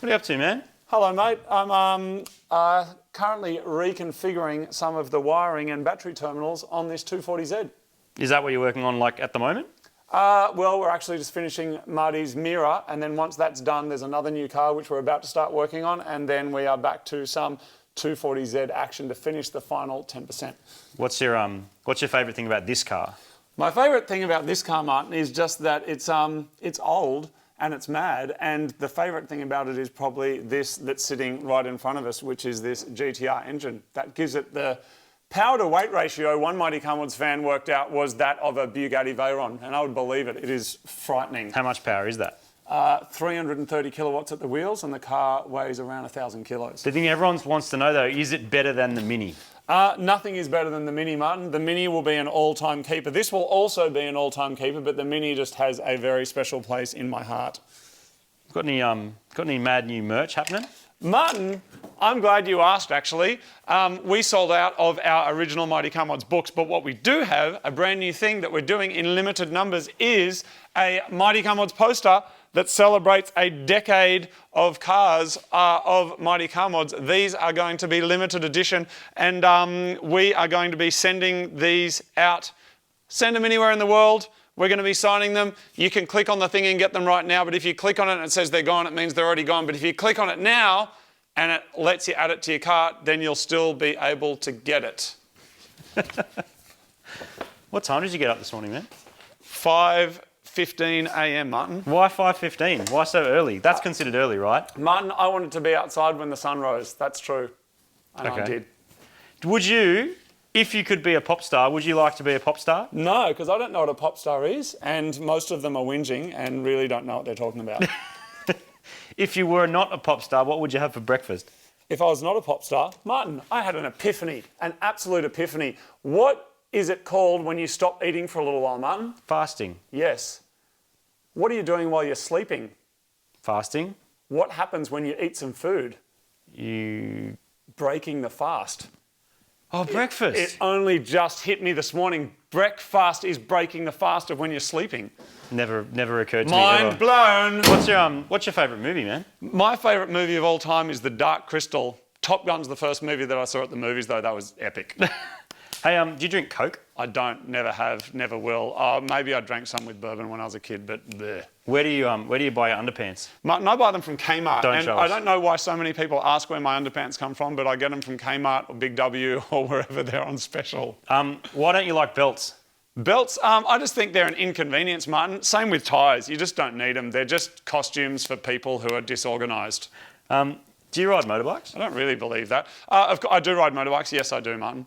What are you up to, man? Hello, mate. I'm currently reconfiguring some of the wiring and battery terminals on this 240Z. Is that what you're working on, like, at the moment? Well, we're actually just finishing Marty's Mira, and then once that's done, there's another new car which we're about to start working on, and then we are back to some 240Z action to finish the final 10%. What's your favourite thing about this car? My favourite thing about this car, Martin, is just that it's old and it's mad, and the favourite thing about it is probably this that's sitting right in front of us, which is this GTR engine. That gives it the power to weight ratio one Mighty Car Mods fan worked out was that of a Bugatti Veyron, and I would believe it. It is frightening. How much power is that? 330 kilowatts at the wheels, and the car weighs around 1,000 kilos. The thing everyone wants to know, though, is it better than the Mini? Nothing is better than the Mini, Martin. The Mini will be an all-time keeper. This will also be an all-time keeper, but the Mini just has a very special place in my heart. Got any mad new merch happening? Martin, I'm glad you asked, actually. We sold out of our original Mighty Car Mods books, but what we do have, a brand new thing that we're doing in limited numbers, is a Mighty Car Mods poster that celebrates a decade of cars of Mighty Car Mods. These are going to be limited edition, and we are going to be sending these out. Send them anywhere in the world. We're going to be signing them. You can click on the thing and get them right now, but if you click on it and it says they're gone, it means they're already gone. But if you click on it now and it lets you add it to your cart, then you'll still be able to get it. What time did you get up this morning, man? 5:15 a.m, Martin. Why 5:15? Why so early? That's considered early, right? Martin, I wanted to be outside when the sun rose. That's true. And I did. Would you, if you could be a pop star, would you like to be a pop star? No, because I don't know what a pop star is, and most of them are whinging and really don't know what they're talking about. If you were not a pop star, what would you have for breakfast? If I was not a pop star, Martin, I had an epiphany, an absolute epiphany. What is it called when you stop eating for a little while, Martin? Fasting. Yes. What are you doing while you're sleeping? Fasting. What happens when you eat some food? You... Breaking the fast. Oh, breakfast. It only just hit me this morning. Breakfast is breaking the fast of when you're sleeping. Never occurred to me Mind ever. blown. What's your favourite movie, man? My favourite movie of all time is The Dark Crystal. Top Gun's the first movie that I saw at the movies, though. That was epic. Hey, do you drink Coke? I don't, never have, never will. Maybe I drank some with bourbon when I was a kid, but bleh. Where do you buy your underpants? Martin, I buy them from Kmart. Don't and show I us. don't know why so many people ask where my underpants come from, but I get them from Kmart or Big W or wherever they're on special. Why don't you like belts? Belts, I just think they're an inconvenience, Martin. Same with ties. You just don't need them. They're just costumes for people who are disorganised. Do you ride motorbikes? I don't really believe that. I do ride motorbikes. Yes, I do, Martin.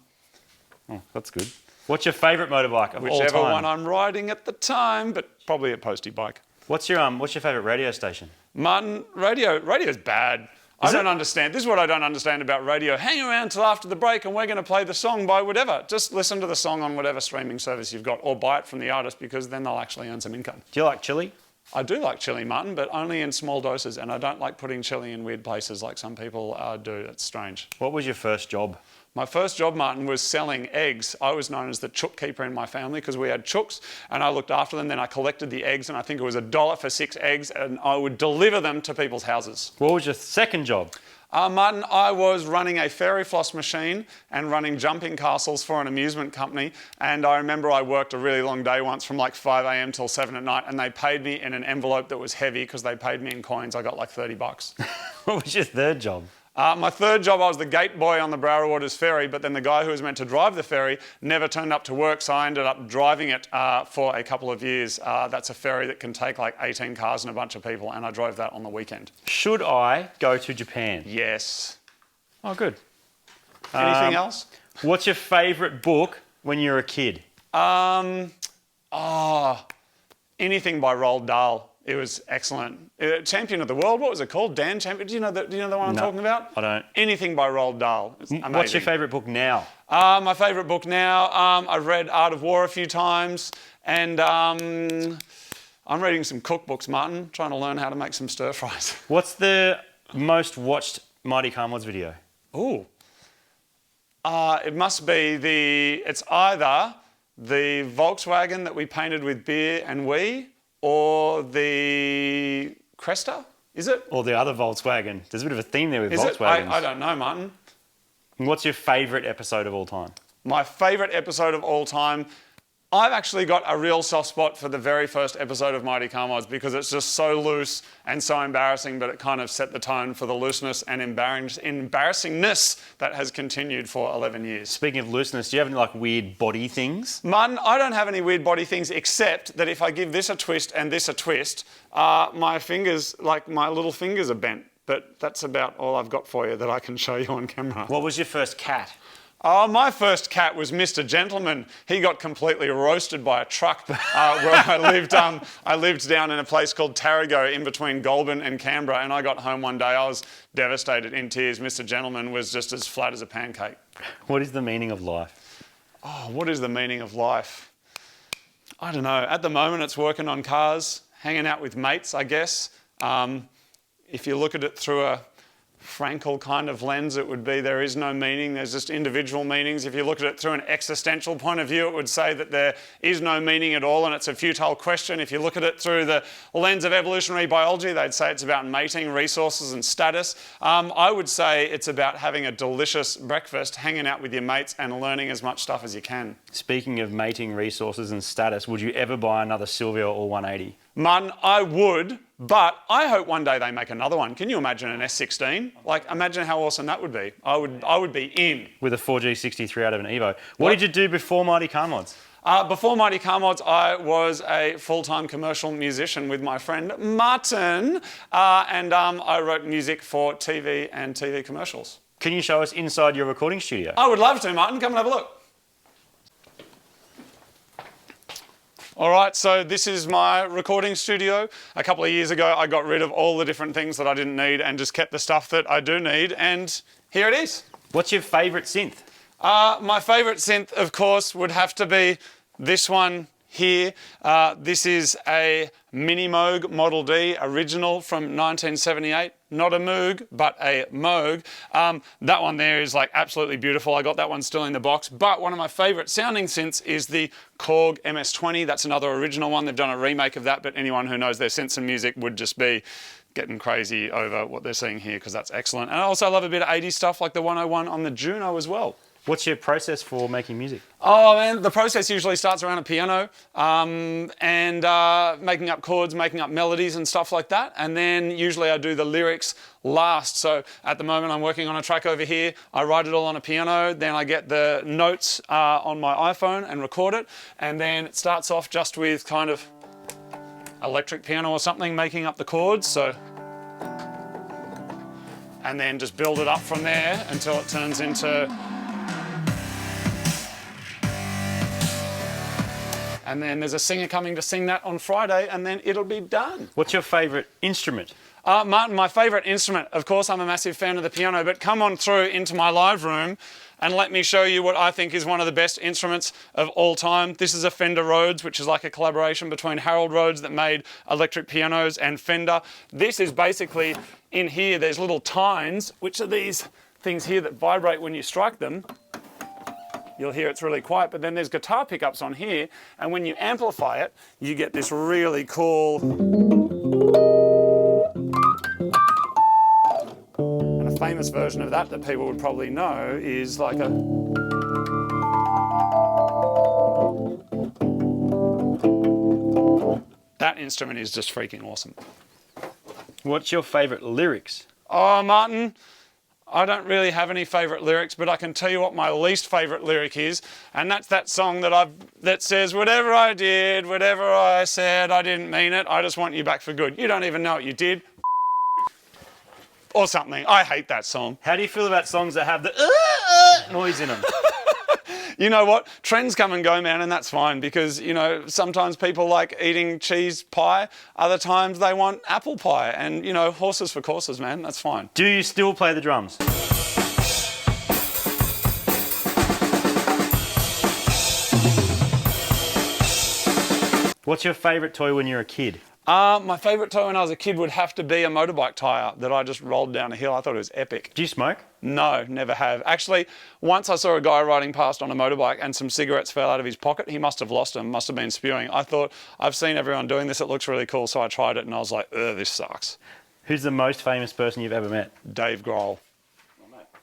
Oh, that's good. What's your favourite motorbike of all time? Whichever one I'm riding at the time, but probably a postie bike. What's your favourite radio station? Martin, radio's bad. I don't understand. This is what I don't understand about radio. Hang around till after the break and we're going to play the song by whatever. Just listen to the song on whatever streaming service you've got or buy it from the artist because then they'll actually earn some income. Do you like chili? I do like chili, Martin, but only in small doses, and I don't like putting chili in weird places like some people do. It's strange. What was your first job? My first job, Martin, was selling eggs. I was known as the chook keeper in my family because we had chooks and I looked after them. Then I collected the eggs and I think it was $1 for 6 eggs and I would deliver them to people's houses. What was your second job? Martin, I was running a fairy floss machine and running jumping castles for an amusement company. And I remember I worked a really long day once from like 5 a.m. till 7 at night and they paid me in an envelope that was heavy because they paid me in coins. I got like $30. What was your third job? My third job, I was the gate boy on the Browra Waters ferry, but then the guy who was meant to drive the ferry never turned up to work, so I ended up driving it for a couple of years. That's a ferry that can take like 18 cars and a bunch of people, and I drove that on the weekend. Should I go to Japan? Yes. Oh, good. Anything else? What's your favourite book when you were a kid? Anything by Roald Dahl. It was excellent. Champion of the World, what was it called? Dan Champion? Do you know the one I'm talking about? I don't. Anything by Roald Dahl. It's amazing. What's your favourite book now? My favourite book now, I've read Art of War a few times, and I'm reading some cookbooks, Martin, trying to learn how to make some stir fries. What's the most watched Mighty Car Mods video? Ooh. It must be it's either the Volkswagen that we painted with beer and or the Cresta. Is it? Or the other Volkswagen? There's a bit of a theme there with Is it? Volkswagens. I don't know, Martin. What's your favourite episode of all time? My favourite episode of all time, I've actually got a real soft spot for the very first episode of Mighty Car Mods because it's just so loose and so embarrassing, but it kind of set the tone for the looseness and embarrassingness that has continued for 11 years. Speaking of looseness, do you have any like weird body things? Martin, I don't have any weird body things except that if I give this a twist and this a twist, my fingers, like my little fingers are bent. But that's about all I've got for you that I can show you on camera. What was your first cat? Oh, my first cat was Mr. Gentleman. He got completely roasted by a truck where I lived. I lived down in a place called Tarago in between Goulburn and Canberra, and I got home one day. I was devastated, in tears. Mr. Gentleman was just as flat as a pancake. What is the meaning of life? Oh, what is the meaning of life? I don't know. At the moment, it's working on cars, hanging out with mates, I guess. If you look at it through a Frankel kind of lens, it would be there is no meaning, there's just individual meanings. If you look at it through an existential point of view, it would say that there is no meaning at all and it's a futile question. If you look at it through the lens of evolutionary biology, they'd say it's about mating, resources and status. I would say it's about having a delicious breakfast, hanging out with your mates and learning as much stuff as you can. Speaking of mating, resources and status, would you ever buy another Silvia or 180? Martin, I would, but I hope one day they make another one. Can you imagine an S16? Like, imagine how awesome that would be. I would be in. With a 4G63 out of an Evo. What did you do before Mighty Car Mods? Before Mighty Car Mods, I was a full-time commercial musician with my friend Martin, and I wrote music for TV and TV commercials. Can you show us inside your recording studio? I would love to, Martin. Come and have a look. All right, so this is my recording studio. A couple of years ago, I got rid of all the different things that I didn't need and just kept the stuff that I do need, and here it is. What's your favourite synth? My favourite synth, of course, would have to be this one here. This is a Mini Moog Model D original from 1978. Not a Moog, but a Moog. That one there is like absolutely beautiful. I got that one still in the box. But one of my favourite sounding synths is the Korg MS-20. That's another original one. They've done a remake of that, but anyone who knows their synths and music would just be getting crazy over what they're seeing here because that's excellent. And I also love a bit of 80s stuff like the 101 on the Juno as well. What's your process for making music? Oh man, the process usually starts around a piano and making up chords, making up melodies and stuff like that. And then usually I do the lyrics last. So at the moment I'm working on a track over here. I write it all on a piano. Then I get the notes on my iPhone and record it. And then it starts off just with kind of electric piano or something, making up the chords. So, and then just build it up from there until it turns into. And then there's a singer coming to sing that on Friday, and then it'll be done. What's your favourite instrument? Martin, my favourite instrument, of course, I'm a massive fan of the piano, but come on through into my live room and let me show you what I think is one of the best instruments of all time. This is a Fender Rhodes, which is like a collaboration between Harold Rhodes that made electric pianos and Fender. This is basically, in here, there's little tines, which are these things here that vibrate when you strike them. You'll hear it's really quiet, but then there's guitar pickups on here, and when you amplify it, you get this really cool. And a famous version of that people would probably know is like a. That instrument is just freaking awesome. What's your favourite lyrics? Oh, Martin. I don't really have any favourite lyrics, but I can tell you what my least favourite lyric is, and that's that song that says, whatever I did, whatever I said, I didn't mean it, I just want you back for good. You don't even know what you did. Or something. I hate that song. How do you feel about songs that have the noise in them? You know what? Trends come and go, man, and that's fine because, you know, sometimes people like eating cheese pie, other times they want apple pie, and, you know, horses for courses, man, that's fine. Do you still play the drums? What's your favourite toy when you're a kid? My favourite toy when I was a kid would have to be a motorbike tyre that I just rolled down a hill. I thought it was epic. Do you smoke? No, never have. Actually, once I saw a guy riding past on a motorbike and some cigarettes fell out of his pocket. He must have lost them, must have been spewing. I thought, I've seen everyone doing this, it looks really cool, so I tried it and I was like, this sucks. Who's the most famous person you've ever met? Dave Grohl.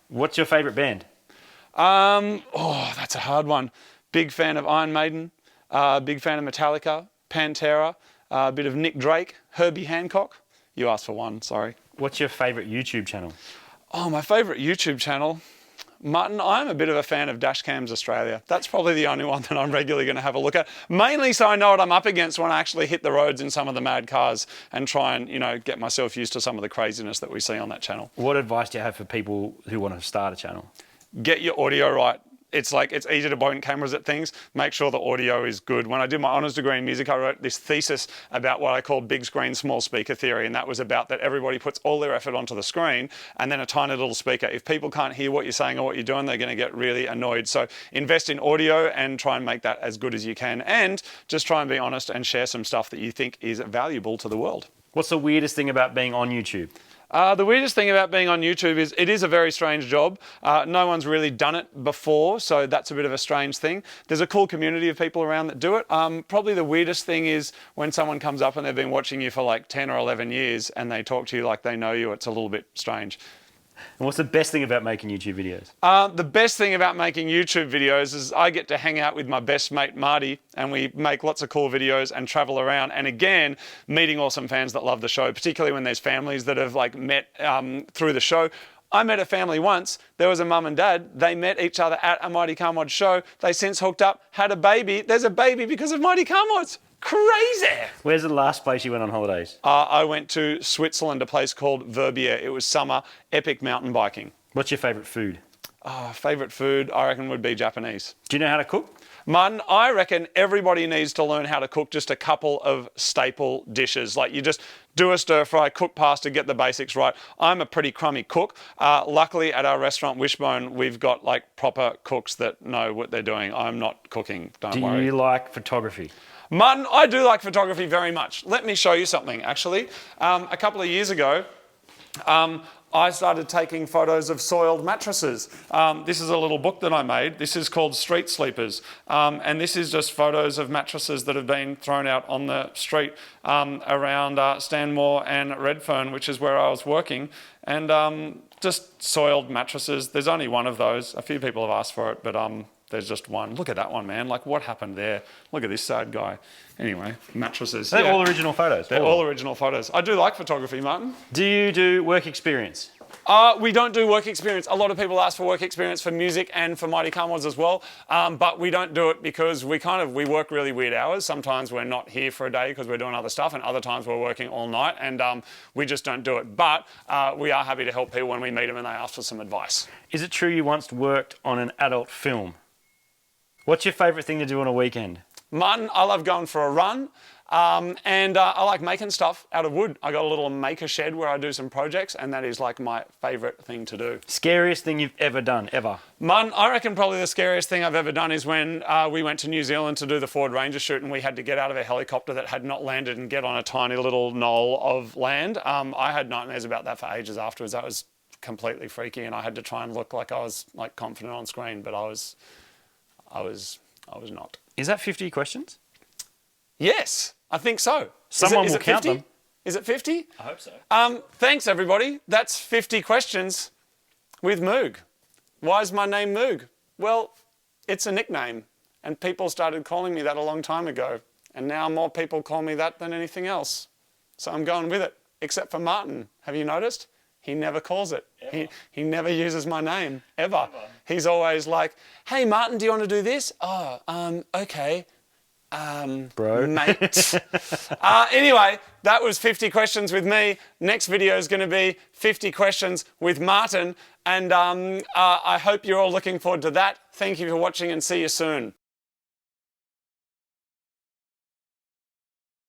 What's your favourite band? Oh, that's a hard one. Big fan of Iron Maiden, big fan of Metallica, Pantera, a bit of Nick Drake, Herbie Hancock. You asked for one, sorry. What's your favourite YouTube channel? Oh, my favourite YouTube channel? Martin, I'm a bit of a fan of Dashcams Australia. That's probably the only one that I'm regularly going to have a look at. Mainly so I know what I'm up against when I actually hit the roads in some of the mad cars and try and, get myself used to some of the craziness that we see on that channel. What advice do you have for people who want to start a channel? Get your audio right. It's easy to point cameras at things. Make sure the audio is good. When I did my honours degree in music, I wrote this thesis about what I call big screen, small speaker theory. And that was about that everybody puts all their effort onto the screen and then a tiny little speaker. If people can't hear what you're saying or what you're doing, they're going to get really annoyed. So invest in audio and try and make that as good as you can. And just try and be honest and share some stuff that you think is valuable to the world. What's the weirdest thing about being on YouTube? The weirdest thing about being on YouTube is it is a very strange job. No one's really done it before, so that's a bit of a strange thing. There's a cool community of people around that do it. Probably the weirdest thing is when someone comes up and they've been watching you for like 10 or 11 years and they talk to you like they know you. It's a little bit strange. And what's the best thing about making YouTube videos? The best thing about making YouTube videos is I get to hang out with my best mate, Marty, and we make lots of cool videos and travel around. And again, meeting awesome fans that love the show, particularly when there's families that have met through the show. I met a family once. There was a mum and dad. They met each other at a Mighty Car Mod show. They since hooked up, had a baby. There's a baby because of Mighty Car Mods. Crazy! Where's the last place you went on holidays? I went to Switzerland, a place called Verbier. It was summer, epic mountain biking. What's your favourite food? Favourite food, I reckon, would be Japanese. Do you know how to cook? Martin, I reckon everybody needs to learn how to cook just a couple of staple dishes. Like you just do a stir fry, cook pasta, get the basics right. I'm a pretty crummy cook. Luckily at our restaurant Wishbone, we've got proper cooks that know what they're doing. I'm not cooking, don't worry. Do you like photography? Martin, I do like photography very much. Let me show you something, actually. A couple of years ago, I started taking photos of soiled mattresses. This is a little book that I made. This is called Street Sleepers. And this is just photos of mattresses that have been thrown out on the street around Stanmore and Redfern, which is where I was working. And just soiled mattresses. There's only one of those. A few people have asked for it, but there's just one. Look at that one, man. What happened there? Look at this sad guy. Anyway, mattresses. They're all original photos. They're all original photos. I do like photography, Martin. Do you do work experience? We don't do work experience. A lot of people ask for work experience for music and for Mighty Car Mods as well, but we don't do it because we work really weird hours. Sometimes we're not here for a day because we're doing other stuff, and other times we're working all night, and we just don't do it. But we are happy to help people when we meet them and they ask for some advice. Is it true you once worked on an adult film? What's your favourite thing to do on a weekend? Martin, I love going for a run. And I like making stuff out of wood. I got a little maker shed where I do some projects, and that is my favourite thing to do. Scariest thing you've ever done, ever? Martin, I reckon probably the scariest thing I've ever done is when we went to New Zealand to do the Ford Ranger shoot, and we had to get out of a helicopter that had not landed and get on a tiny little knoll of land. I had nightmares about that for ages afterwards. That was completely freaky, and I had to try and look like I was confident on screen, but I was not. Is that 50 questions? Yes, I think so. Someone is will it count 50? them. Is it 50? I hope so. Thanks, everybody. That's 50 questions with Moog. Why is my name Moog? Well, it's a nickname, and people started calling me that a long time ago, and now more people call me that than anything else. So I'm going with it, except for Martin. Have you noticed? He never calls it. He never uses my name, ever. He's always like, hey, Martin, do you want to do this? Oh, okay. Bro. Mate. Anyway, that was 50 questions with me. Next video is going to be 50 questions with Martin. And I hope you're all looking forward to that. Thank you for watching and see you soon.